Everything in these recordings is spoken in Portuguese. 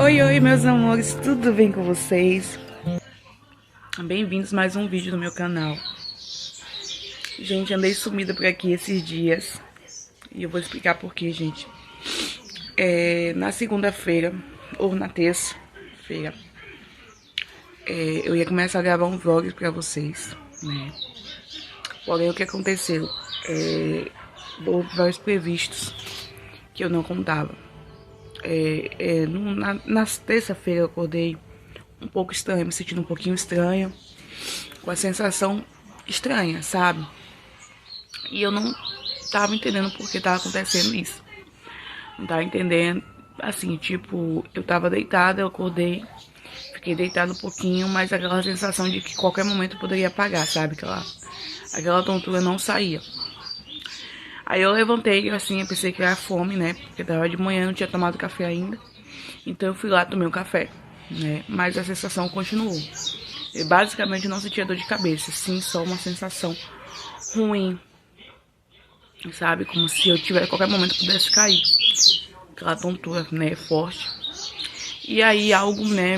Oi, oi, meus amores, tudo bem com vocês? Bem-vindos a mais um vídeo no meu canal. Gente, andei sumida por aqui esses dias e eu vou explicar por quê, gente. Na segunda-feira, ou na terça-feira, eu ia começar a gravar um vlog pra vocês, né? Porém, o que aconteceu? Houve vários previstos que eu não contava. Na terça-feira eu acordei um pouco estranha, me sentindo um pouquinho estranha, com a sensação estranha, sabe? E eu não tava entendendo por que tava acontecendo isso. Não tava entendendo, assim, tipo, eu tava deitada, eu acordei, fiquei deitada um pouquinho, mas aquela sensação de que qualquer momento eu poderia apagar, sabe? Aquela tontura não saía. Aí eu levantei, assim, eu pensei que era fome, né? Porque tava de manhã, não tinha tomado café ainda. Então eu fui lá, tomei um café, né? Mas a sensação continuou. Eu basicamente não sentia dor de cabeça, sim, só uma sensação ruim, sabe? Como se eu tivesse, a qualquer momento, pudesse cair. Aquela tontura, né, forte. E aí algo, né,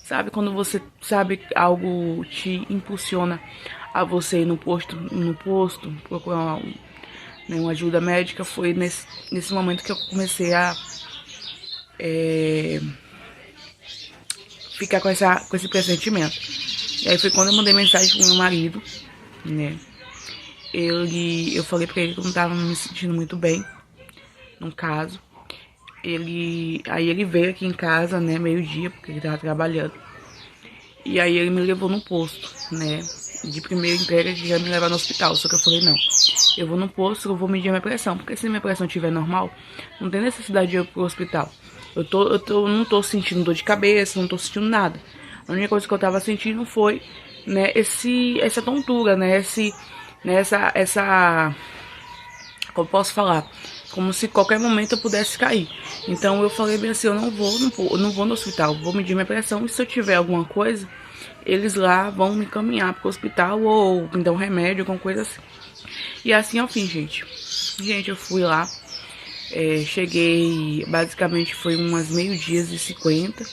sabe, quando você sabe, algo te impulsiona a você ir no posto procurar uma ajuda médica. Foi nesse momento que eu comecei a ficar com esse pressentimento. E aí foi quando eu mandei mensagem pro meu marido, né? Eu falei pra ele que eu não tava me sentindo muito bem, no caso. Aí ele veio aqui em casa, né, meio-dia, porque ele tava trabalhando. E aí ele me levou no posto, né? De primeira entrega, que ia me levar no hospital. Só que eu falei, não, eu vou no posto, eu vou medir a minha pressão. Porque se minha pressão estiver normal, não tem necessidade de eu ir pro hospital. Eu não tô sentindo dor de cabeça, não tô sentindo nada. A única coisa que eu tava sentindo foi, né, essa tontura, né, como eu posso falar? Como se qualquer momento eu pudesse cair. Então eu falei bem assim, eu não vou no hospital, vou medir minha pressão. E se eu tiver alguma coisa, eles lá vão me encaminhar pro hospital ou me dar um remédio, alguma coisa assim. E assim eu fiz, gente. Gente, eu fui lá. Cheguei, basicamente foi umas 12h50.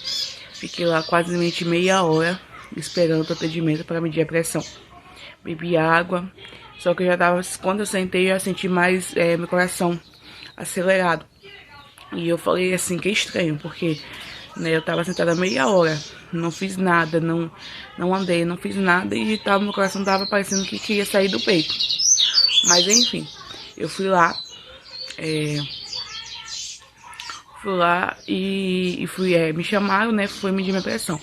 Fiquei lá quase meia hora esperando o atendimento para medir a pressão. Bebi água. Só que eu já tava, quando eu sentei, eu já senti mais meu coração acelerado. E eu falei assim, que estranho, porque, né, eu tava sentada meia hora, não fiz nada, não andei, não fiz nada, e meu coração tava parecendo que queria sair do peito. Mas enfim, eu fui lá e me chamaram, né, foi medir minha pressão.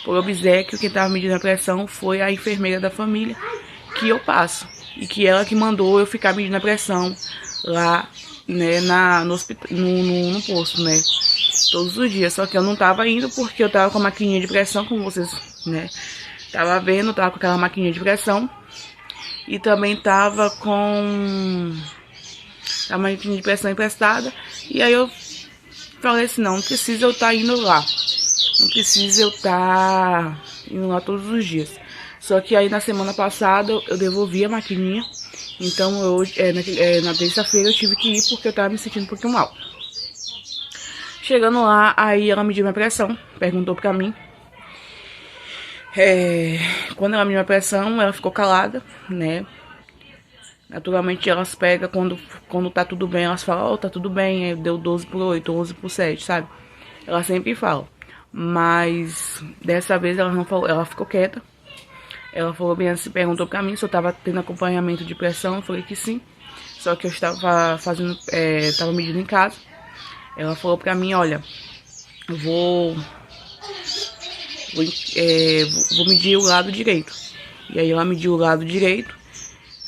Por obséquio, quem tava medindo a pressão foi a enfermeira da família, que eu passo, e que ela que mandou eu ficar medindo a pressão lá, né, no posto, né, todos os dias. Só que eu não tava indo porque eu tava com a maquininha de pressão, como vocês, né, tava vendo, tava com aquela maquininha de pressão. E também tava com a maquininha de pressão emprestada. E aí eu falei assim, não precisa eu estar indo lá. Não precisa eu estar indo lá todos os dias. Só que aí na semana passada eu devolvi a maquininha. Então hoje, na terça-feira eu tive que ir porque eu tava me sentindo um pouquinho mal. Chegando lá, aí ela mediu minha pressão, perguntou pra mim. Quando ela mediu minha pressão, ela ficou calada, né? Naturalmente elas pegam, quando tá tudo bem, elas falam, tá tudo bem, deu 12/8, 11/7, sabe? Ela sempre fala. Mas dessa vez ela não falou, ela ficou quieta. Ela falou bem assim, perguntou pra mim se eu tava tendo acompanhamento de pressão. Eu falei que sim. Só que eu estava tava medindo em casa. Ela falou pra mim, olha, eu vou medir o lado direito. E aí ela mediu o lado direito.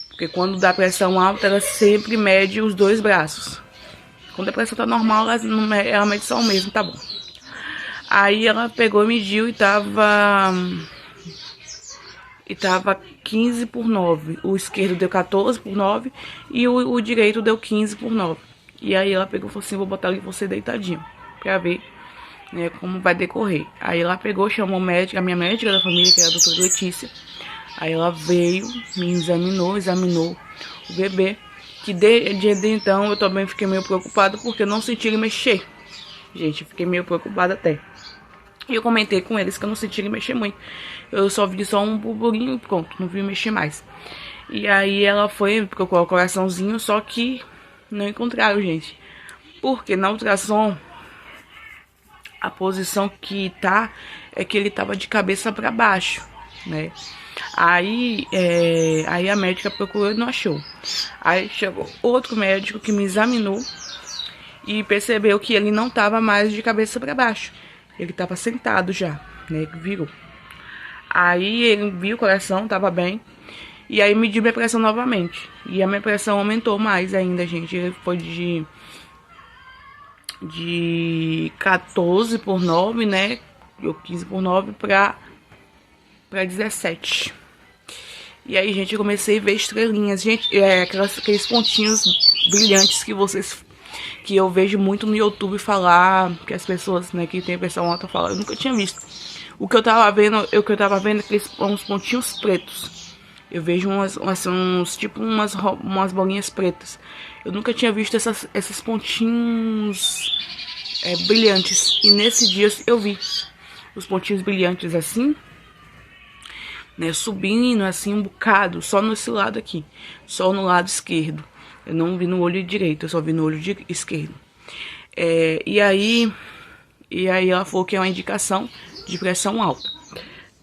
Porque quando dá pressão alta, ela sempre mede os dois braços. Quando a pressão tá normal, ela mede só o mesmo, tá bom. Aí ela pegou e mediu e tava 15/9. O esquerdo deu 14/9 e o direito deu 15/9. E aí ela pegou e falou assim, vou botar ali você deitadinho, pra ver, né, como vai decorrer. Aí ela pegou, chamou a minha médica da família, que é a doutora Letícia. Aí ela veio, me examinou o bebê. Que desde então eu também fiquei meio preocupada porque eu não senti ele mexer. Gente, eu fiquei meio preocupada até. E eu comentei com eles que eu não senti ele mexer muito. Eu só vi só um burburinho e pronto, não vi mexer mais. E aí ela foi, procurou o coraçãozinho, só que não encontraram, gente. Porque na ultrassom, a posição que tá é que ele tava de cabeça para baixo, né? Aí a médica procurou e não achou. Aí chegou outro médico que me examinou e percebeu que ele não tava mais de cabeça para baixo. Ele tava sentado já, né? Virou. Aí ele viu o coração, tava bem. E aí mediu minha pressão novamente. E a minha pressão aumentou mais ainda, gente. Ele foi de 14/9, né? Ou 15/9 pra 17. E aí, gente, eu comecei a ver estrelinhas. Gente, aqueles pontinhos brilhantes que eu vejo muito no YouTube falar, que as pessoas, né, que tem pressão alta falam. Eu nunca tinha visto. O que eu tava vendo aqueles uns pontinhos pretos. Eu vejo umas bolinhas pretas. Eu nunca tinha visto esses pontinhos brilhantes. E nesse dia eu vi os pontinhos brilhantes assim, né, subindo assim um bocado, só nesse lado aqui, só no lado esquerdo. Eu não vi no olho direito, eu só vi no olho esquerdo. E aí ela falou que é uma indicação de pressão alta,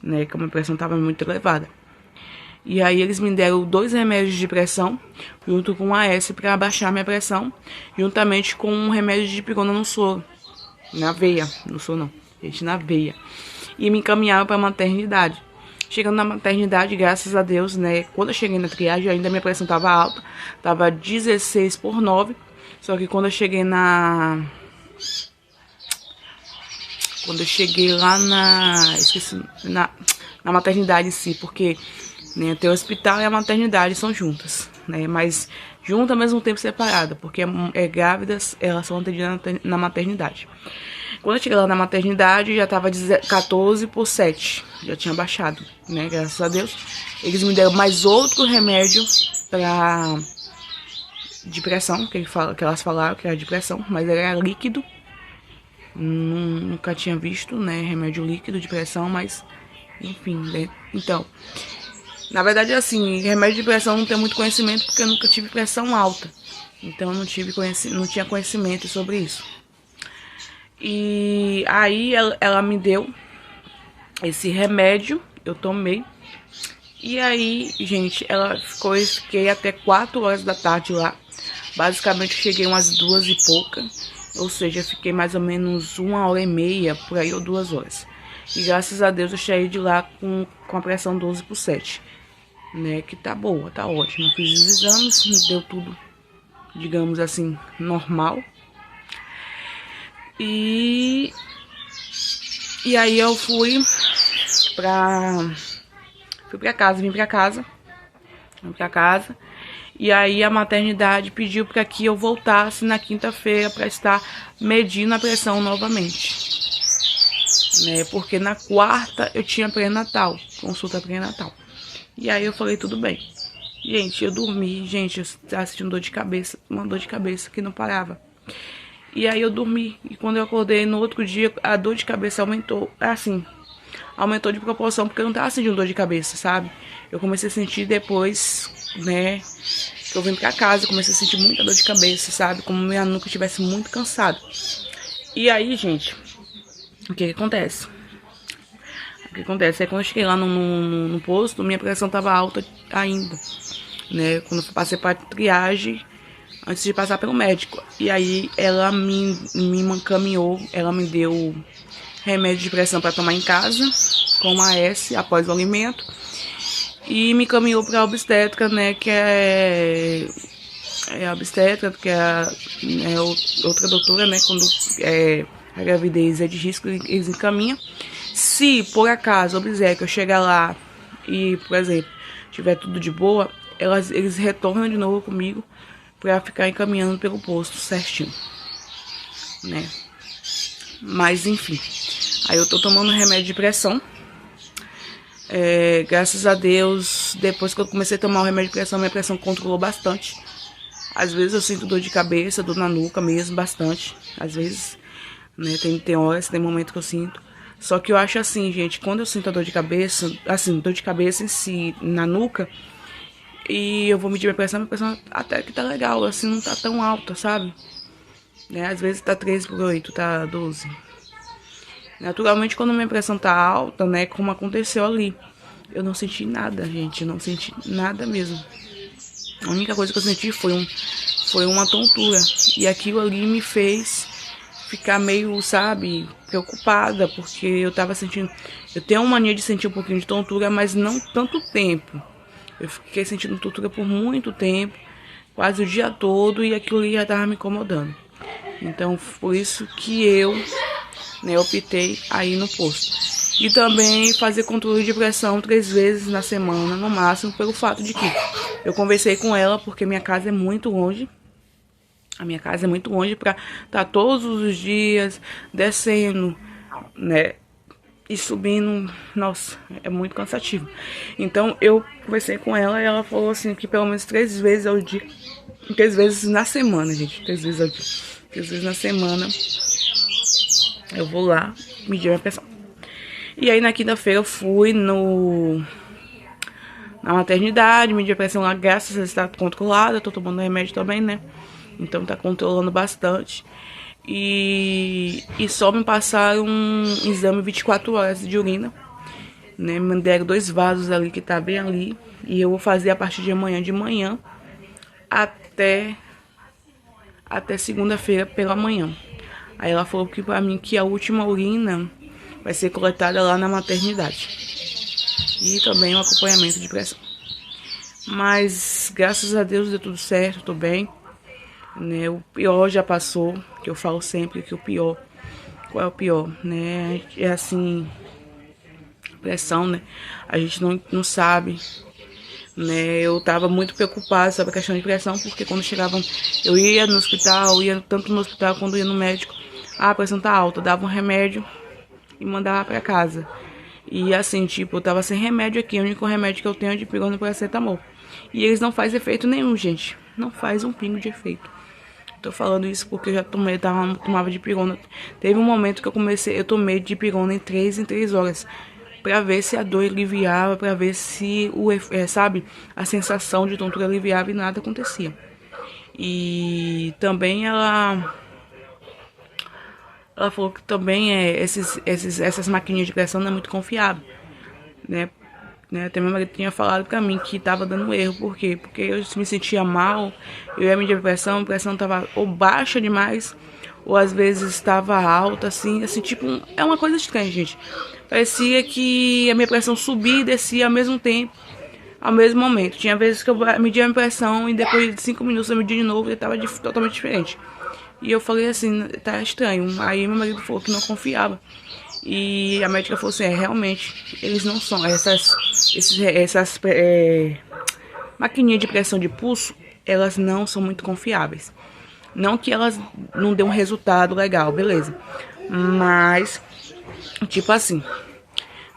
né, que a minha pressão estava muito elevada. E aí eles me deram 2 remédios de pressão, junto com um AS para abaixar minha pressão, juntamente com um remédio de pirona no soro, na veia, no soro não, gente, na veia. E me encaminharam para a maternidade. Chegando na maternidade, graças a Deus, né, quando eu cheguei na triagem, ainda minha pressão estava alta, estava 16/9, só que quando eu cheguei lá na maternidade em si, porque né, até o hospital e a maternidade são juntas, né? Mas juntas ao mesmo tempo separadas, porque grávidas elas são atendidas na maternidade. Quando eu cheguei lá na maternidade, já tava 14/7, já tinha baixado, né? Graças a Deus. Eles me deram mais outro remédio de pressão, que elas falaram que era de pressão, mas era líquido. Nunca tinha visto, né? Remédio líquido de pressão, mas enfim, né? Então, na verdade, assim, remédio de pressão eu não tenho muito conhecimento porque eu nunca tive pressão alta. Então, eu não tinha conhecimento sobre isso. E aí, ela me deu esse remédio, eu tomei. E aí, gente, eu fiquei até 4 horas da tarde lá. Basicamente, eu cheguei umas 2 e pouca. Ou seja, eu fiquei mais ou menos 1h30, por aí, ou 2 horas. E graças a Deus, eu saí de lá com a pressão 12/7. Né, que tá boa, tá ótima. Fiz os exames, me deu tudo, digamos assim, normal. E aí eu vim pra casa. E aí a maternidade pediu para que eu voltasse na quinta-feira para estar medindo a pressão novamente. Né, porque na quarta eu tinha pré-natal, consulta pré-natal. E aí eu falei, tudo bem. Gente, eu dormi, gente, eu tava sentindo dor de cabeça, uma dor de cabeça que não parava. E aí eu dormi, e quando eu acordei no outro dia, a dor de cabeça aumentou, aumentou de proporção, porque eu não tava sentindo dor de cabeça, sabe? Eu comecei a sentir depois, né, que eu vim pra casa, comecei a sentir muita dor de cabeça, sabe? Como minha nuca estivesse muito cansada. E aí, gente, o que acontece? O que acontece é quando eu cheguei lá no posto, minha pressão tava alta ainda, né? Quando eu passei pra triagem, antes de passar pelo médico. E aí ela me encaminhou, ela me deu remédio de pressão para tomar em casa, com AS, após o alimento. E me encaminhou pra obstétrica, né? Que é a obstétrica, que é outra doutora, né? Quando a gravidez é de risco, eles encaminham. Se por acaso a obstétrica chegar lá e, por exemplo, tiver tudo de boa, eles retornam de novo comigo pra ficar encaminhando pelo posto certinho, né? Mas enfim, aí eu tô tomando remédio de pressão. Graças a Deus, depois que eu comecei a tomar o remédio de pressão, minha pressão controlou bastante. Às vezes eu sinto dor de cabeça, dor na nuca mesmo, bastante. Às vezes né? Tem horas, tem momentos que eu sinto. Só que eu acho assim, gente, quando eu sinto a dor de cabeça, assim, dor de cabeça em si, na nuca, e eu vou medir minha pressão até que tá legal, assim, não tá tão alta, sabe? Né? Às vezes tá 13/8, tá 12. Naturalmente, quando minha pressão tá alta, né, como aconteceu ali, eu não senti nada, gente, eu não senti nada mesmo. A única coisa que eu senti foi uma tontura, e aquilo ali me fez ficar meio, sabe, preocupada, porque eu tava sentindo, eu tenho uma mania de sentir um pouquinho de tontura, mas não tanto tempo. Eu fiquei sentindo tontura por muito tempo, quase o dia todo, e aquilo ali já tava me incomodando. Então, por isso que eu, né, optei a ir no posto. E também fazer controle de pressão 3 vezes na semana, no máximo, pelo fato de que eu conversei com ela, porque minha casa é muito longe. A minha casa é muito longe para estar todos os dias descendo, né, e subindo. Nossa, é muito cansativo. Então eu conversei com ela e ela falou assim que pelo menos 3 vezes ao dia, 3 vezes na semana, gente, 3 vezes ao dia, 3 vezes na semana eu vou lá medir minha pressão. E aí na quinta-feira eu fui na maternidade, medi a pressão lá, graças a Deus está controlada, tô tomando remédio também, né? Então tá controlando bastante. E só me passaram um exame 24 horas de urina, né? Me deram 2 vasos ali que tá bem ali. E eu vou fazer a partir de amanhã de manhã até segunda-feira pela manhã. Aí ela falou que pra mim que a última urina vai ser coletada lá na maternidade. E também um acompanhamento de pressão. Mas graças a Deus deu tudo certo, tô bem. Né, o pior já passou, que eu falo sempre que o pior, qual é o pior, né? É assim, pressão, né? A gente não sabe, né? Eu tava muito preocupada sobre a questão de pressão, porque quando chegava, eu ia no hospital, ia tanto no hospital quando ia no médico, a pressão tá alta, dava um remédio e mandava pra casa. E assim, tipo, eu tava sem remédio aqui, o único remédio que eu tenho é de pirona e paracetamol. E eles não fazem efeito nenhum, gente. Não faz um pingo de efeito. Tô falando isso porque eu já tomava de pirona. Teve um momento que eu tomei de pirona em 3 horas. Pra ver se a dor aliviava, pra ver se sabe, a sensação de tontura aliviava e nada acontecia. E também ela falou que também essas maquininhas de pressão não é muito confiável, né? Até meu marido tinha falado pra mim que tava dando erro. Por quê? Porque eu me sentia mal, eu ia medir a pressão tava ou baixa demais, ou às vezes estava alta, assim, tipo, é uma coisa estranha, gente. Parecia que a minha pressão subia e descia ao mesmo tempo, ao mesmo momento. Tinha vezes que eu media a minha pressão e depois de 5 minutos eu media de novo e tava totalmente diferente. E eu falei assim, tá estranho. Aí meu marido falou que não confiava. E a médica falou assim, realmente, eles não são, essas maquininhas de pressão de pulso, elas não são muito confiáveis. Não que elas não dêem um resultado legal, beleza. Mas, tipo assim,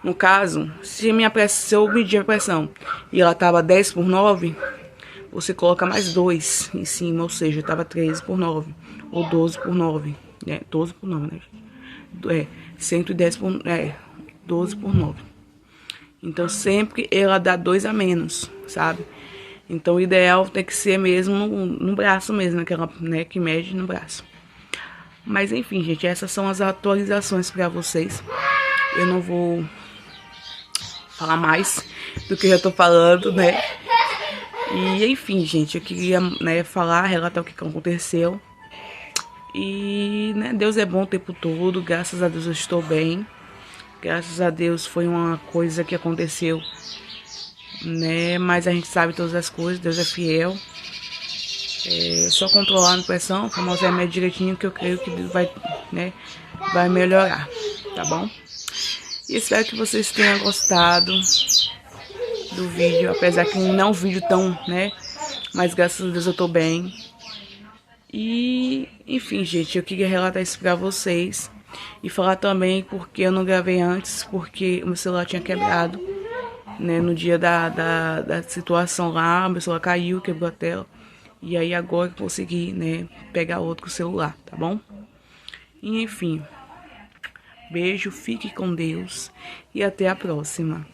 no caso, se eu medir a pressão e ela tava 10/9, você coloca mais 2 em cima, ou seja, tava 13/9 ou 12/9, né? 12/9, né? 12/9. Então sempre ela dá 2 a menos, sabe? Então o ideal tem que ser mesmo no braço mesmo, aquela, né, que mede no braço. Mas enfim, gente, essas são as atualizações para vocês. Eu não vou falar mais do que eu já tô falando, né? E enfim, gente, eu queria, né, falar, relatar o que aconteceu. E, né, Deus é bom o tempo todo, graças a Deus eu estou bem. Graças a Deus foi uma coisa que aconteceu, né? Mas a gente sabe todas as coisas, Deus é fiel. É só controlar a pressão, tomar os remédios direitinho, que eu creio que vai, né, vai melhorar, tá bom? E espero que vocês tenham gostado do vídeo, apesar que não é um vídeo tão, né? Mas graças a Deus eu tô bem. E, enfim, gente, eu queria relatar isso pra vocês. E falar também porque eu não gravei antes, porque o meu celular tinha quebrado, né? No dia da situação lá, meu celular caiu, quebrou a tela. E aí agora eu consegui, né, pegar outro celular, tá bom? E enfim, beijo, fique com Deus e até a próxima.